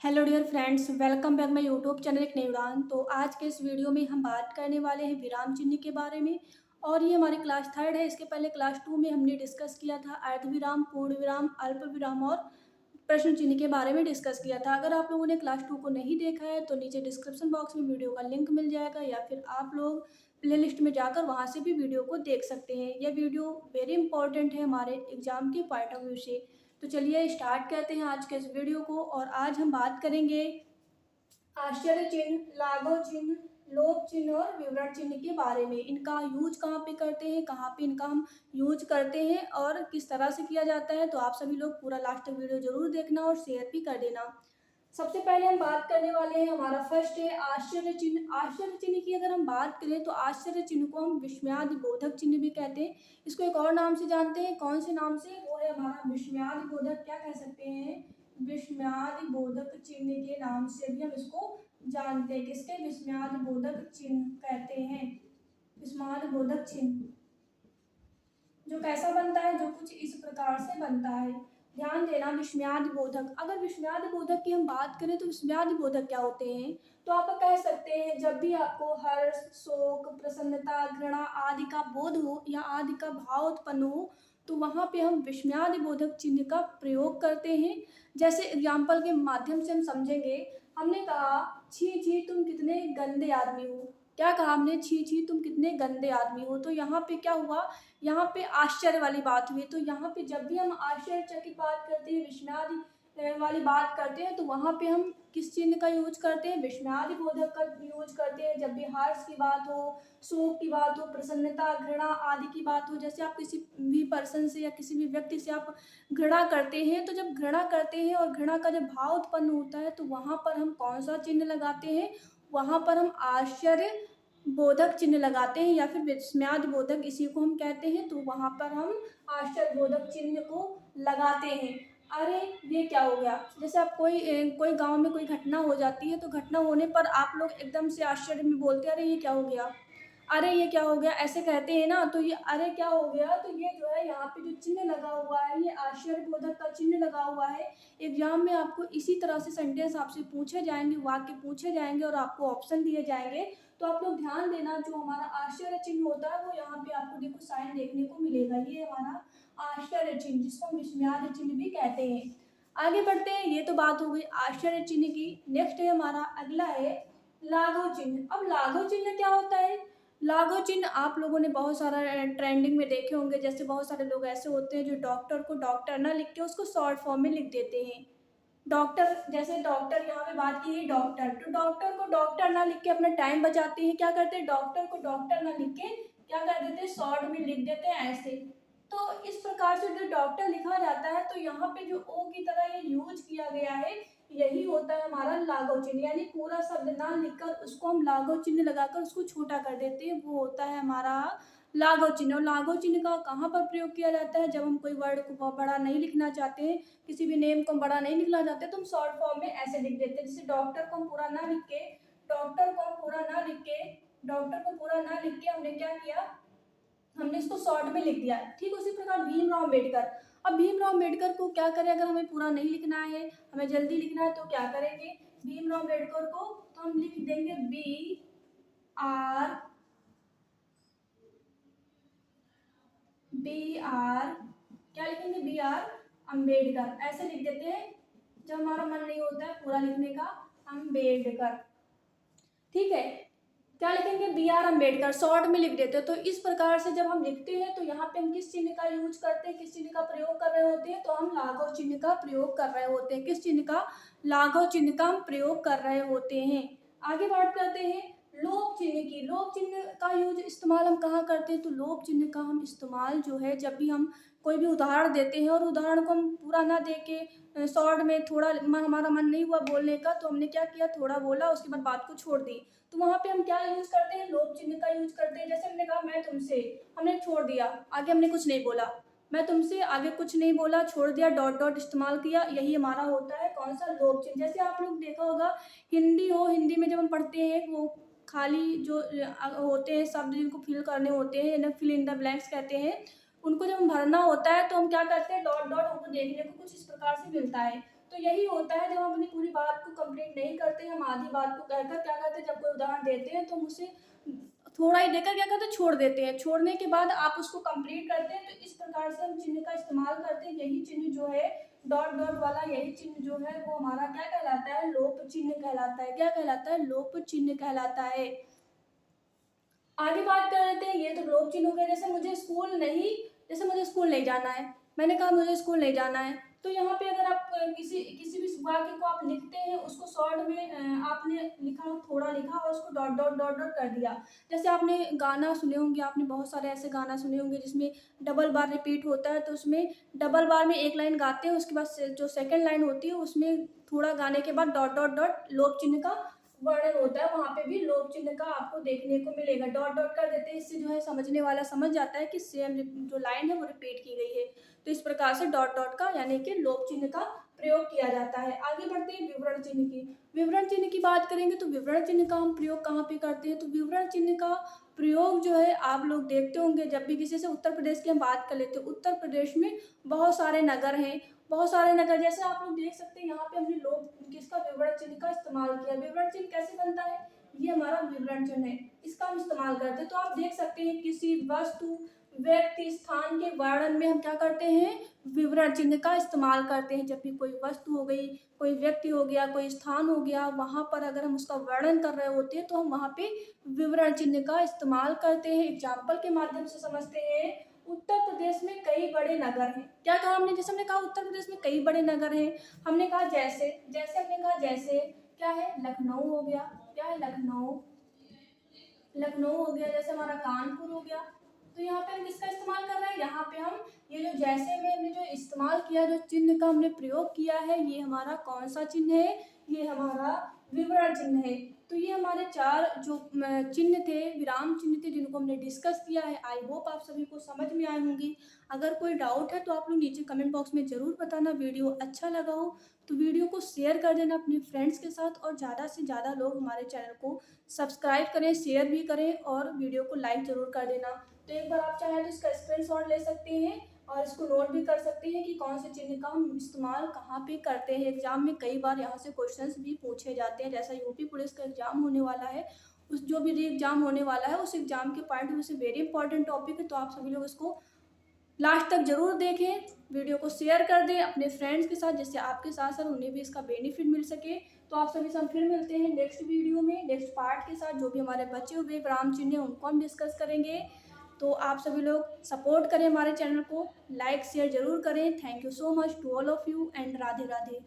Hello dear friends, welcome back my YouTube channel एक नई उड़ान। तो आज के इस वीडियो में हम बात करने वाले हैं विराम चिन्ह के बारे में। और ये हमारी क्लास थर्ड है। इसके पहले क्लास टू में हमने डिस्कस किया था अर्ध विराम, पूर्ण विराम, अल्प विराम और प्रश्न चिन्ह के बारे में डिस्कस किया था। अगर आप लोगों ने क्लास टू को नहीं देखा है तो नीचे डिस्क्रिप्शन बॉक्स में वीडियो का लिंक मिल जाएगा, या फिर आप लोग प्ले लिस्ट में जाकर वहाँ से भी वीडियो को देख सकते हैं। यह वीडियो वेरी इंपॉर्टेंट है हमारे एग्जाम के पॉइंट ऑफ व्यू से। तो चलिए स्टार्ट करते हैं आज के इस वीडियो को। और आज हम बात करेंगे आश्चर्य चिन्ह, लाघव चिन्ह, लोभ चिन्ह और विवरण चिन्ह के बारे में। इनका यूज कहाँ पे करते हैं, कहाँ पे इनका हम यूज करते हैं और किस तरह से किया जाता है। तो आप सभी लोग पूरा लास्ट तक वीडियो जरूर देखना और शेयर भी कर देना। सबसे पहले हम बात करने वाले हैं, हमारा फर्स्ट है आश्चर्य चिन्ह। आश्चर्य चिन्ह की अगर हम बात करें तो आश्चर्य चिन्ह को हम विस्मयादि बोधक चिन्ह भी कहते हैं। इसको एक और नाम से जानते हैं, कौन से नाम से? वो है हमारा विस्मयादि बोधक। क्या कह सकते हैं? विस्मयादि बोधक चिन्ह के नाम से भी हम इसको जानते हैं। किसके? विस्मयादि बोधक चिन्ह कहते हैं। विस्मयादि बोधक चिन्ह जो कैसा बनता है, जो कुछ इस प्रकार से बनता है। ध्यान देना, विस्मयादि बोधक। अगर विस्मयादि बोधक की हम बात करें तो विस्मयादि बोधक क्या होते हैं? तो आप कह सकते हैं जब भी आपको हर्ष, शोक, प्रसन्नता, घृणा आदि का बोध हो या आदि का भाव उत्पन्न हो तो वहाँ पे हम विस्मयादि बोधक चिन्ह का प्रयोग करते हैं। जैसे एग्जाम्पल के माध्यम से हम समझेंगे। हमने कहा छी छी तुम कितने गंदे आदमी हो। क्या कहा हमने? छी छी तुम कितने गंदे आदमी हो। तो यहाँ पे क्या हुआ? यहाँ पे आश्चर्य वाली बात हुई। तो यहाँ पे जब भी हम आश्चर्यचकित बात करते हैं, विस्मयादि वाली बात करते हैं तो वहाँ पे हम किस चिन्ह का यूज करते हैं? विस्मयादि बोधक का यूज करते हैं। जब भी हर्ष की बात हो, शोक की बात हो, प्रसन्नता, घृणा आदि की बात हो, जैसे आप किसी भी पर्सन से या किसी भी व्यक्ति से आप घृणा करते हैं, तो जब घृणा करते हैं और घृणा का जब भाव उत्पन्न होता है तो वहाँ पर हम कौन सा चिन्ह लगाते हैं? वहाँ पर हम आश्चर्य बोधक चिन्ह लगाते हैं, या फिर विस्मयादि बोधक इसी को हम कहते हैं। तो वहाँ पर हम आश्चर्य बोधक चिन्ह को लगाते हैं। अरे ये क्या हो गया? जैसे आप कोई गांव में कोई घटना हो जाती है तो घटना होने पर आप लोग एकदम से आश्चर्य में बोलते हैं, अरे ये क्या हो गया, अरे ये क्या हो गया, ऐसे कहते हैं ना। तो ये अरे क्या हो गया, तो ये जो है यहाँ पे जो चिन्ह लगा हुआ है ये आश्चर्य बोधक का चिन्ह लगा हुआ है। एग्जाम में आपको इसी तरह से सेंटेंस आपसे पूछे जाएंगे, वाक्य पूछे जाएंगे और आपको ऑप्शन दिए जाएंगे। तो आप लोग ध्यान देना, जो हमारा आश्चर्य चिन्ह होता है वो यहाँ पे आपको देखो साइन देखने को मिलेगा। ये हमारा आश्चर्य चिन्ह, जिसको हम विस्मयादि चिन्ह भी कहते हैं। आगे बढ़ते हैं। ये तो बात हो गई आश्चर्य चिन्ह की। नेक्स्ट है हमारा, अगला है लाघव चिन्ह। अब लाघव चिन्ह क्या होता है? लाघव चिन्ह आप लोगों ने बहुत सारा ट्रेंडिंग में देखे होंगे। जैसे बहुत सारे लोग ऐसे होते हैं जो डॉक्टर को डॉक्टर ना लिख के उसको शॉर्ट फॉर्म में लिख देते हैं। डॉक्टर, जैसे डॉक्टर यहाँ पे बात की है डॉक्टर, तो डॉक्टर को डॉक्टर ना लिख के अपना टाइम बचाते हैं। क्या करते हैं? डॉक्टर को डॉक्टर ना लिख के क्या कर देते हैं? शॉर्ट में लिख देते हैं ऐसे। तो इस प्रकार से जो डॉक्टर लिखा जाता है तो यहाँ पे जो ओ की तरह ये यूज किया गया है, यही होता है हमारा लाघव चिन्ह। यानी पूरा शब्द ना लिखकर उसको हम लाघव चिन्ह लगाकर उसको छोटा कर देते हैं, वो होता है हमारा लाघव चिन्ह। और लाघव चिन्ह का कहाँ पर प्रयोग किया जाता है? जब हम कोई वर्ड को बड़ा नहीं लिखना चाहते हैं, किसी भी नेम को बड़ा नहीं लिखना चाहते, तो हम शॉर्ट फॉर्म में ऐसे लिख देते हैं। जैसे डॉक्टर को हम पूरा ना लिख के, डॉक्टर को हम पूरा ना लिख के, डॉक्टर को पूरा ना लिख के हमने क्या किया? हमने इसको शॉर्ट में लिख दिया। ठीक उसी प्रकार भीमराव अम्बेडकर। अब भीमराव अम्बेडकर को क्या करें? अगर हमें पूरा नहीं लिखना है, हमें जल्दी लिखना है, तो क्या करेंगे? भीमराव अम्बेडकर को तो हम लिख देंगे बी आर, क्या लिखेंगे? बी आर अम्बेडकर, ऐसे लिख देते हैं। जब हमारा मन नहीं होता है पूरा लिखने का, अम्बेडकर। ठीक है, क्या लिखेंगे? बी आर अम्बेडकर, शॉर्ट में लिख देते हैं। तो इस प्रकार से जब हम लिखते हैं तो यहाँ पे हम किस चिन्ह का यूज करते हैं, किस चिन्ह का प्रयोग कर रहे होते हैं? तो हम लाघव चिन्ह का प्रयोग कर रहे होते हैं। किस चिन्ह का? लाघव चिन्ह का हम प्रयोग कर रहे होते हैं। आगे बात करते हैं लोभ चिन्ह की। लोभ चिन्ह का यूज इस्तेमाल हम कहाँ करते हैं? तो लोभ चिन्ह का हम इस्तेमाल जो है, जब भी हम कोई भी उदाहरण देते हैं और उदाहरण को हम पूरा ना दे के शॉर्ट में थोड़ा हमारा मन नहीं हुआ बोलने का, तो हमने क्या किया? थोड़ा बोला, उसके बाद बात को छोड़ दी। तो वहाँ पे हम क्या यूज करते हैं? लोभ चिन्ह का यूज करते हैं। जैसे हमने कहा मैं तुमसे, हमने छोड़ दिया, आगे हमने कुछ नहीं बोला। मैं तुमसे, आगे कुछ नहीं बोला, छोड़ दिया, डॉट डॉट इस्तेमाल किया, यही हमारा होता है कौन सा? लोभ चिन्ह। जैसे आप लोग देखा होगा हिंदी हो, हिंदी में जब हम पढ़ते हैं वो खाली जो होते हैं शब्द जिनको फिल करने होते हैं, फिल इन द ब्लैंक्स कहते हैं, उनको जब हम भरना होता है तो हम क्या करते हैं? डॉट डॉट हमको देखने को कुछ इस प्रकार से मिलता है। तो यही होता है, जब हम अपनी पूरी बात को कंप्लीट नहीं करते, हम आधी बात को कहकर क्या करते हैं, जब कोई उदाहरण देते हैं तो हम उसे थोड़ा ही देकर क्या करते हैं, छोड़ देते हैं। छोड़ने के बाद आप उसको कंप्लीट करते हैं। तो इस प्रकार से हम चिन्ह का इस्तेमाल करते हैं। यही चिन्ह जो है डॉट डॉट वाला, यही चिन्ह जो है वो हमारा क्या कहलाता है, लोप चिन्ह कहलाता है। क्या कहलाता है, लोप चिन्ह कहलाता है। आगे बात कर लेते हैं, ये तो लोप चिन्ह हो गया। जैसे मुझे स्कूल नहीं जाना है, मैंने कहा मुझे स्कूल नहीं जाना है, तो यहाँ पे अगर आप किसी किसी भी वाक्य को आप लिखते हैं, उसको शॉर्ट में आपने लिखा, थोड़ा लिखा और उसको डॉट डॉट डॉट डॉट कर दिया। जैसे आपने गाना सुने होंगे, आपने बहुत सारे ऐसे गाना सुने होंगे जिसमें डबल बार रिपीट होता है, तो उसमें डबल बार में एक लाइन गाते हैं, उसके बाद जो सेकेंड लाइन होती है उसमें थोड़ा गाने के बाद डॉट डॉट डॉट लोप चिन्ह का वर्णन होता है। वहाँ पे भी लोप चिन्ह का आपको देखने को मिलेगा। डॉट डॉट कर देते हैं, इससे जो है समझने वाला समझ जाता है कि सेम जो लाइन है वो रिपीट की गई है। तो इस प्रकार से डॉट डॉट का यानी कि लोप चिन्ह का प्रयोग किया जाता है। आगे बढ़ते हैं विवरण चिन्ह की। विवरण चिन्ह की बात करेंगे तो विवरण चिन्ह का हम प्रयोग कहाँ पे करते हैं, तो विवरण चिन्ह का प्रयोग जो है आप लोग देखते होंगे, जब भी किसी से उत्तर प्रदेश की हम बात कर लेते हैं, उत्तर प्रदेश में बहुत सारे नगर हैं, बहुत सारे नगर। जैसे आप लोग देख सकते हैं, यहाँ पे हमने लोग किसका, विवरण चिन्ह का इस्तेमाल किया। विवरण चिन्ह कैसे बनता है, ये हमारा विवरण चिन्ह है, इसका हम इस्तेमाल करते हैं। तो आप देख सकते हैं, किसी वस्तु, व्यक्ति, स्थान के वर्णन में हम क्या करते हैं, विवरण चिन्ह का इस्तेमाल करते हैं। जब भी कोई वस्तु हो गई, कोई व्यक्ति हो गया, कोई स्थान हो गया, वहां पर अगर हम उसका वर्णन कर रहे होते हैं तो हम वहां पे विवरण चिन्ह का इस्तेमाल करते हैं। एग्जाम्पल के माध्यम से समझते हैं। उत्तर प्रदेश में कई बड़े नगर हैं। क्या कहा हमने, जैसे हमने कहा उत्तर प्रदेश में कई बड़े नगर हैं, हमने कहा जैसे, जैसे हमने कहा जैसे क्या है, लखनऊ हो गया। क्या है, लखनऊ, लखनऊ हो गया। जैसे हमारा कानपुर हो गया। तो यहाँ पे हम किसका इस्तेमाल कर रहे हैं, यहाँ पे हम ये जो जैसे में हमने जो इस्तेमाल किया, जो चिन्ह का हमने प्रयोग किया है, ये हमारा कौन सा चिन्ह है, ये हमारा विवरण चिन्ह है। तो ये हमारे चार जो चिन्ह थे, विराम चिन्ह थे, जिनको हमने डिस्कस किया है। आई होप आप सभी को समझ में आए होंगी। अगर कोई डाउट है तो आप लोग नीचे कमेंट बॉक्स में ज़रूर बताना। वीडियो अच्छा लगा हो तो वीडियो को शेयर कर देना अपने फ्रेंड्स के साथ, और ज़्यादा से ज़्यादा लोग हमारे चैनल को सब्सक्राइब करें, शेयर भी करें और वीडियो को लाइक ज़रूर कर देना। तो एक बार आप चाहें तो इसका स्क्रीनशॉट ले सकते हैं और इसको नोट भी कर सकते हैं कि कौन से चिन्ह का हम इस्तेमाल कहाँ पे करते हैं। एग्जाम में कई बार यहाँ से क्वेश्चंस भी पूछे जाते हैं। जैसा यूपी पुलिस का एग्जाम होने वाला है, उस जो भी एग्जाम होने वाला है, उस एग्जाम के पॉइंट में से वेरी इंपॉर्टेंट टॉपिक है। तो आप सभी लोग इसको लास्ट तक जरूर देखें, वीडियो को शेयर कर दें अपने फ्रेंड्स के साथ, जिससे आपके साथ साथ उन्हें भी इसका बेनिफिट मिल सके। तो आप सभी से हम फिर मिलते हैं नेक्स्ट वीडियो में, नेक्स्ट पार्ट के साथ। जो भी हमारे बचे हुए विराम चिन्ह हैं उनको हम डिस्कस करेंगे। तो आप सभी लोग सपोर्ट करें हमारे चैनल को, लाइक शेयर जरूर करें। Thank you so much to all of you and Radhe Radhe.